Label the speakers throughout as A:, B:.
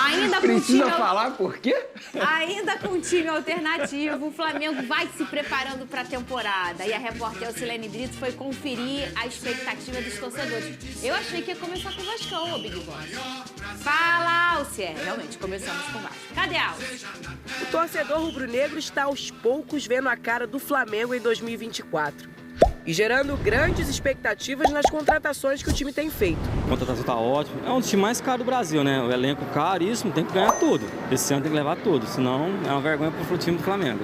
A: Ainda com
B: Precisa falar por quê?
A: Ainda com o time alternativo, o Flamengo vai se preparando para a temporada. E a repórter Alcilene Brito foi conferir a expectativa dos torcedores. Eu achei que ia começar com o Vascão, ô Big Boss. Fala, Alcier. Realmente, começamos com o Vasco. Cadê a Alcier?
C: O torcedor rubro-negro está aos poucos vendo a cara do Flamengo em 2024. E gerando grandes expectativas nas contratações que o time tem feito.
D: A contratação tá ótima. É um dos times mais caros do Brasil, né? O elenco caríssimo, tem que ganhar tudo. Esse ano tem que levar tudo, senão é uma vergonha pro time do Flamengo.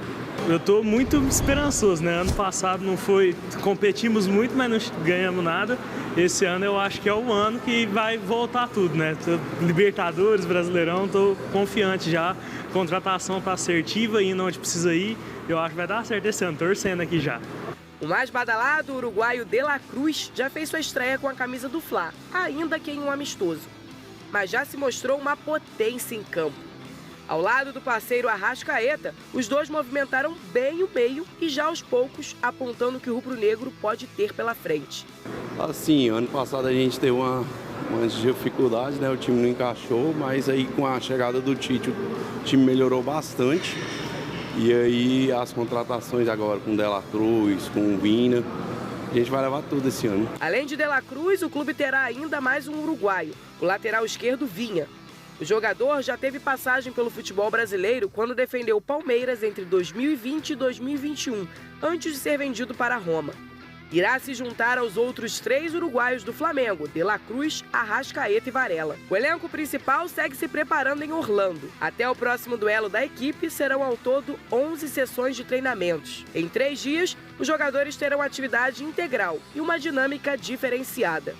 E: Eu tô muito esperançoso, né? Ano passado não foi... Competimos muito, mas não ganhamos nada. Esse ano eu acho que é o ano que vai voltar tudo, né? Libertadores, Brasileirão, tô confiante já. Contratação tá assertiva, indo onde precisa ir. Eu acho que vai dar certo esse ano, torcendo aqui já.
C: O mais badalado, o uruguaio De La Cruz, já fez sua estreia com a camisa do Fla, ainda que em um amistoso. Mas já se mostrou uma potência em campo. Ao lado do parceiro Arrascaeta, os dois movimentaram bem o meio e já aos poucos apontando o que o rubro-negro pode ter pela frente.
F: Assim, ano passado a gente teve uma dificuldade, né? O time não encaixou, mas aí com a chegada do Tite o time melhorou bastante. E aí as contratações agora com o De La Cruz, com o Vina, a gente vai levar tudo esse ano.
C: Além de De La Cruz, o clube terá ainda mais um uruguaio, o lateral esquerdo Vinha. O jogador já teve passagem pelo futebol brasileiro quando defendeu o Palmeiras entre 2020 e 2021, antes de ser vendido para Roma. Irá se juntar aos outros 3 uruguaios do Flamengo, De La Cruz, Arrascaeta e Varela. O elenco principal segue se preparando em Orlando. Até o próximo duelo da equipe, serão ao todo 11 sessões de treinamentos. Em 3 dias, os jogadores terão atividade integral e uma dinâmica diferenciada.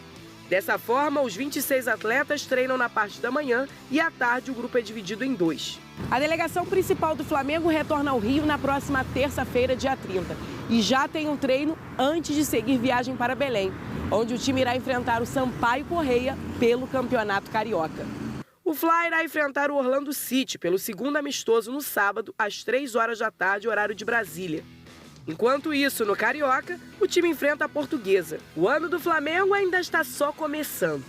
C: Dessa forma, os 26 atletas treinam na parte da manhã e à tarde o grupo é dividido em 2. A delegação principal do Flamengo retorna ao Rio na próxima terça-feira, dia 30. E já tem um treino antes de seguir viagem para Belém, onde o time irá enfrentar o Sampaio Correia pelo Campeonato Carioca. O Fla irá enfrentar o Orlando City pelo segundo amistoso no sábado, às 3 horas da tarde, horário de Brasília. Enquanto isso, no Carioca, o time enfrenta a Portuguesa. O ano do Flamengo ainda está só começando.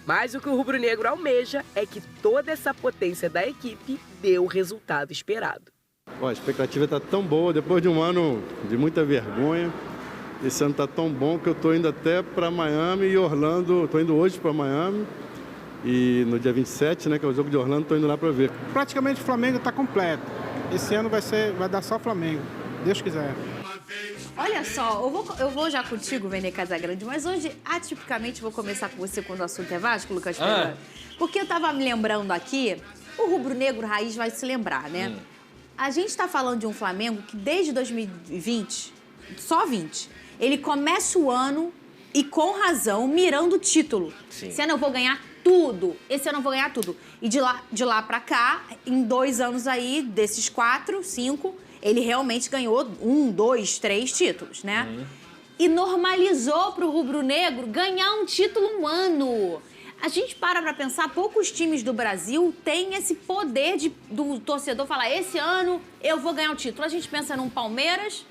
C: Mas o que o rubro-negro almeja é que toda essa potência da equipe dê o resultado esperado.
G: A expectativa está tão boa, depois de um ano de muita vergonha. Esse ano está tão bom que eu estou indo até para Miami e Orlando. Estou indo hoje para Miami e no dia 27, né, que é o jogo de Orlando, estou indo lá para ver.
H: Praticamente o Flamengo está completo. Esse ano vai dar só Flamengo, Deus quiser.
A: Olha só, eu vou já contigo, Vene Casagrande, mas hoje, atipicamente, vou começar com você quando o assunto é Vasco, Lucas Ferreira. Porque eu tava me lembrando aqui, o rubro-negro raiz vai se lembrar, né? A gente tá falando de um Flamengo que desde 2020, só 20, ele começa o ano e com razão mirando o título. Sim. Esse ano eu vou ganhar tudo, esse ano eu vou ganhar tudo. E de lá pra cá, em 2 anos aí, desses 4, 5... ele realmente ganhou 1, 2, 3 títulos, né? E normalizou pro rubro-negro ganhar um título um ano. A gente para pensar, poucos times do Brasil têm esse poder do torcedor falar, esse ano eu vou ganhar um título. A gente pensa num Palmeiras,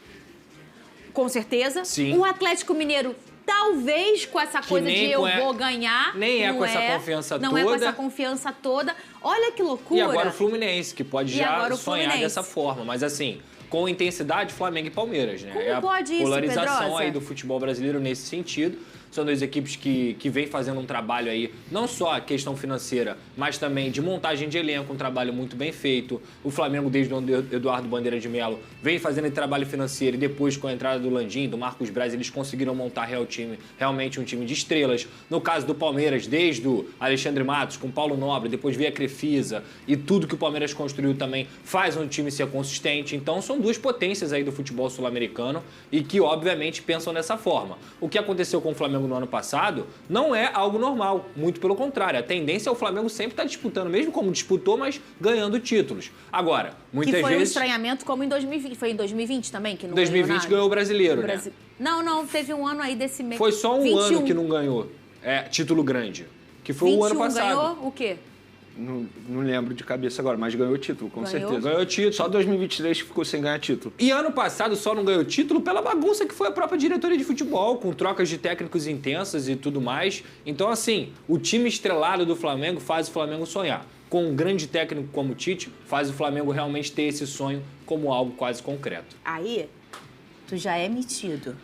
A: com certeza.
I: Sim.
A: O Atlético Mineiro, talvez com essa coisa de eu vou ganhar.
I: Nem é com essa confiança toda.
A: Não é com essa confiança toda. Olha que loucura.
I: E agora o Fluminense, que pode já sonhar dessa forma. Mas assim, com intensidade, Flamengo e Palmeiras, né?
A: Como pode isso,
I: polarização
A: Pedrosa?
I: aí do futebol brasileiro nesse sentido. São 2 equipes que vêm fazendo um trabalho aí, não só a questão financeira, mas também de montagem de elenco, um trabalho muito bem feito. O Flamengo, desde o Eduardo Bandeira de Melo, vem fazendo esse trabalho financeiro e depois, com a entrada do Landim, do Marcos Braz, eles conseguiram montar realmente um time de estrelas. No caso do Palmeiras, desde o Alexandre Matos, com Paulo Nobre, depois veio a Crefisa e tudo que o Palmeiras construiu também faz um time ser consistente. Então, são 2 potências aí do futebol sul-americano e que, obviamente, pensam dessa forma. O que aconteceu com o Flamengo no ano passado não é algo normal, muito pelo contrário. A tendência é o Flamengo sempre estar disputando, mesmo como disputou, mas ganhando títulos. Agora, muitas vezes...
A: Que foi um estranhamento como em 2020. Foi em 2020 também que não
I: 2020
A: ganhou nada?
I: ganhou o Brasileiro, né?
A: Não, teve um ano aí desse mês.
I: Foi só um
A: 21.
I: ano que não ganhou título grande, que foi o ano passado.
A: Ganhou o quê?
B: Não lembro de cabeça agora, mas ganhou o título, com certeza.
I: Ganhou título.
B: Só 2023 ficou sem ganhar título.
I: E ano passado só não ganhou título pela bagunça que foi a própria diretoria de futebol, com trocas de técnicos intensas e tudo mais. Então, assim, o time estrelado do Flamengo faz o Flamengo sonhar. com um grande técnico como o Tite, faz o Flamengo realmente ter esse sonho como algo quase concreto.
A: Aí, tu já é metido.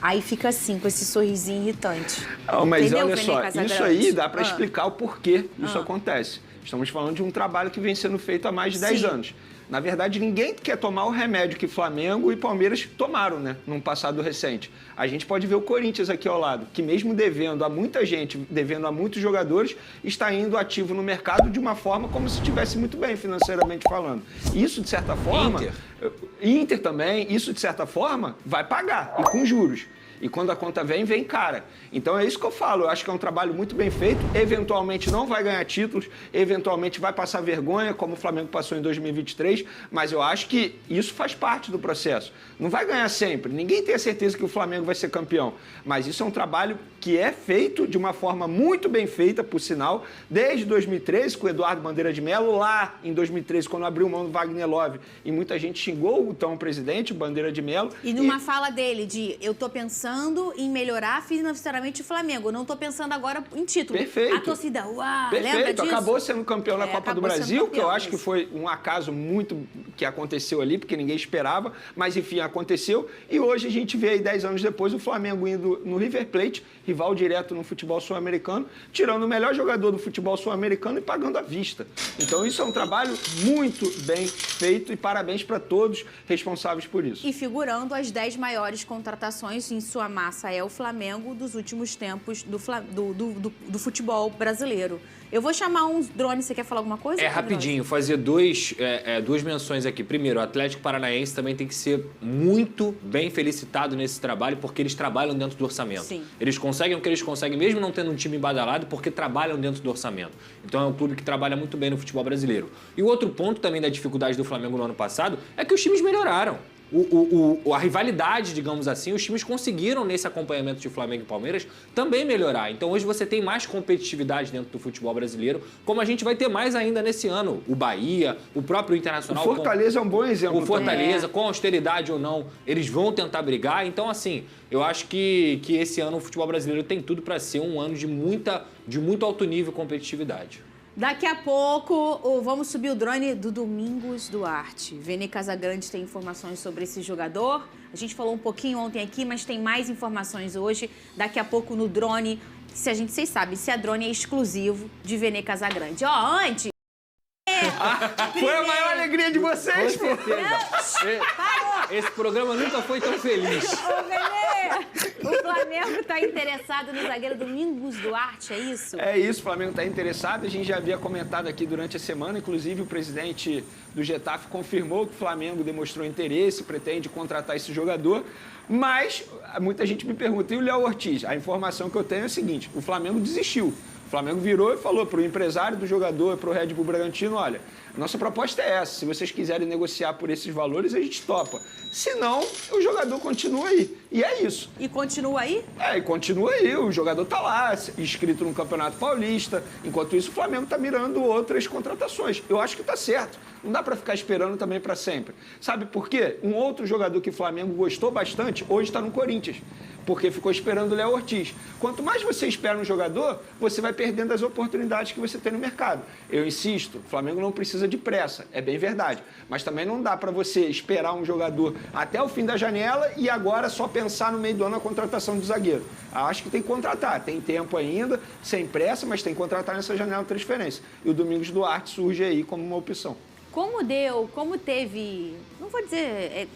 A: Aí fica assim, com esse sorrisinho irritante.
B: Não, mas
A: entendeu,
B: olha só,
A: Vene
B: isso
A: Casagrande?
B: aí dá para explicar o porquê isso acontece. Estamos falando de um trabalho que vem sendo feito há mais de 10 anos. Na verdade, ninguém quer tomar o remédio que Flamengo e Palmeiras tomaram, né, num passado recente. A gente pode ver o Corinthians aqui ao lado, que mesmo devendo a muita gente, devendo a muitos jogadores, está indo ativo no mercado de uma forma como se estivesse muito bem financeiramente falando. Isso, de certa forma... Inter também, isso, de certa forma, vai pagar, e com juros. E quando a conta vem, vem cara. Então é isso que eu falo. Eu acho que é um trabalho muito bem feito. Eventualmente não vai ganhar títulos, eventualmente vai passar vergonha, como o Flamengo passou em 2023, mas eu acho que isso faz parte do processo. Não vai ganhar sempre. Ninguém tem a certeza que o Flamengo vai ser campeão. Mas isso é um trabalho que é feito de uma forma muito bem feita, por sinal, desde 2013, com o Eduardo Bandeira de Mello, lá em 2013, quando abriu mão do Wagner Love, e muita gente xingou o então presidente, Bandeira de Mello.
A: E numa fala dele de eu tô pensando em melhorar financeiramente o Flamengo, não tô pensando agora em título.
B: Perfeito.
A: A torcida, uau,
B: Perfeito.
A: lembra disso?
B: Acabou sendo campeão na Copa do Brasil, que eu acho que
A: isso.
B: foi um acaso muito que aconteceu ali, porque ninguém esperava, mas enfim, aconteceu. E hoje a gente vê aí 10 anos depois o Flamengo indo no River Plate, rival direto no futebol sul-americano, tirando o melhor jogador do futebol sul-americano e pagando à vista. Então isso é um trabalho muito bem feito e parabéns para todos responsáveis por isso.
A: E figurando as 10 maiores contratações em sua massa é o Flamengo dos últimos tempos do futebol brasileiro. Eu vou chamar uns drones, você quer falar alguma coisa?
I: Rapidinho, fazer duas menções aqui. Primeiro, o Atlético Paranaense também tem que ser muito bem felicitado nesse trabalho, porque eles trabalham dentro do orçamento.
A: Sim.
I: Eles conseguem o que eles conseguem, mesmo não tendo um time embadalado, porque trabalham dentro do orçamento. Então é um clube que trabalha muito bem no futebol brasileiro. E o outro ponto também da dificuldade do Flamengo no ano passado é que os times melhoraram. A rivalidade, digamos assim, os times conseguiram, nesse acompanhamento de Flamengo e Palmeiras, também melhorar. Então hoje você tem mais competitividade dentro do futebol brasileiro, como a gente vai ter mais ainda nesse ano. O Bahia, o próprio Internacional...
B: O Fortaleza é um bom exemplo.
I: O Fortaleza, com austeridade ou não, eles vão tentar brigar. Então, assim, eu acho que esse ano o futebol brasileiro tem tudo para ser um ano de muito alto nível de competitividade.
A: Daqui a pouco, vamos subir o drone do Domingos Duarte. Vene Casagrande tem informações sobre esse jogador. A gente falou um pouquinho ontem aqui, mas tem mais informações hoje. Daqui a pouco no drone, vocês sabem, se a drone é exclusivo de Vene Casagrande. Ó, antes...
B: Foi a maior alegria de vocês, pô!
I: Esse programa nunca foi tão feliz.
A: Ô, Vene, o Flamengo está interessado no zagueiro Domingos Duarte, é isso?
B: É isso, o Flamengo está interessado. A gente já havia comentado aqui durante a semana, inclusive o presidente do Getafe confirmou que o Flamengo demonstrou interesse, pretende contratar esse jogador. Mas muita gente me pergunta, e o Léo Ortiz? A informação que eu tenho é a seguinte, o Flamengo desistiu. O Flamengo virou e falou para o empresário do jogador, para o Red Bull Bragantino, olha, nossa proposta é essa, se vocês quiserem negociar por esses valores, a gente topa. Se não, o jogador continua aí. E é isso.
A: E continua aí?
B: E continua aí. O jogador está lá, inscrito no Campeonato Paulista. Enquanto isso, o Flamengo está mirando outras contratações. Eu acho que está certo. Não dá para ficar esperando também para sempre. Sabe por quê? Um outro jogador que o Flamengo gostou bastante, hoje está no Corinthians. Porque ficou esperando o Léo Ortiz. Quanto mais você espera um jogador, você vai perdendo as oportunidades que você tem no mercado. Eu insisto, o Flamengo não precisa de pressa, é bem verdade. Mas também não dá para você esperar um jogador até o fim da janela e agora só pensar no meio do ano a contratação de zagueiro. Acho que tem que contratar, tem tempo ainda, sem pressa, mas tem que contratar nessa janela de transferência. E o Domingos Duarte surge aí como uma opção.
A: Como teve, não vou dizer...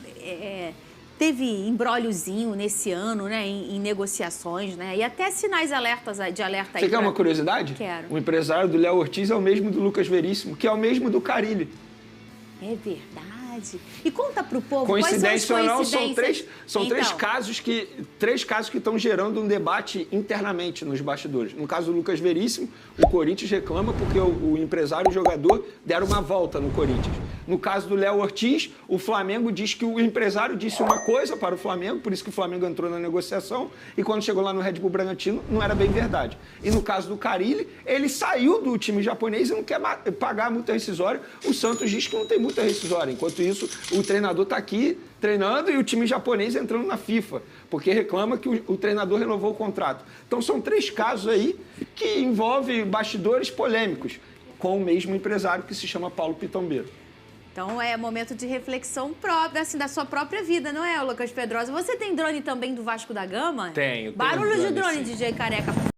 A: Teve embróliozinho nesse ano, né, em negociações, né, e até sinais de alerta aí.
B: Você quer uma curiosidade?
A: Quero.
B: O empresário do Léo Ortiz é o mesmo do Lucas Veríssimo, que é o mesmo do Carille.
A: É verdade. E conta pro povo,
B: coincidência
A: quais são
B: ou
A: as
B: não,
A: coincidências?
B: são três casos que estão gerando um debate internamente nos bastidores. No caso do Lucas Veríssimo, o Corinthians reclama porque o empresário e o jogador deram uma volta no Corinthians. No caso do Léo Ortiz, o Flamengo diz que o empresário disse uma coisa para o Flamengo, por isso que o Flamengo entrou na negociação, e quando chegou lá no Red Bull Bragantino, não era bem verdade. E no caso do Carille, ele saiu do time japonês e não quer pagar multa rescisória. O Santos diz que não tem multa rescisória. Enquanto isso, o treinador está aqui treinando e o time japonês entrando na FIFA, porque reclama que o treinador renovou o contrato. Então são 3 casos aí que envolvem bastidores polêmicos com o mesmo empresário que se chama Paulo Pitombeiro.
A: Então é momento de reflexão própria, assim, da sua própria vida, não é, Lucas Pedrosa? Você tem drone também do Vasco da Gama?
I: Tenho.
A: Barulho de drone,
I: sim.
A: DJ Careca.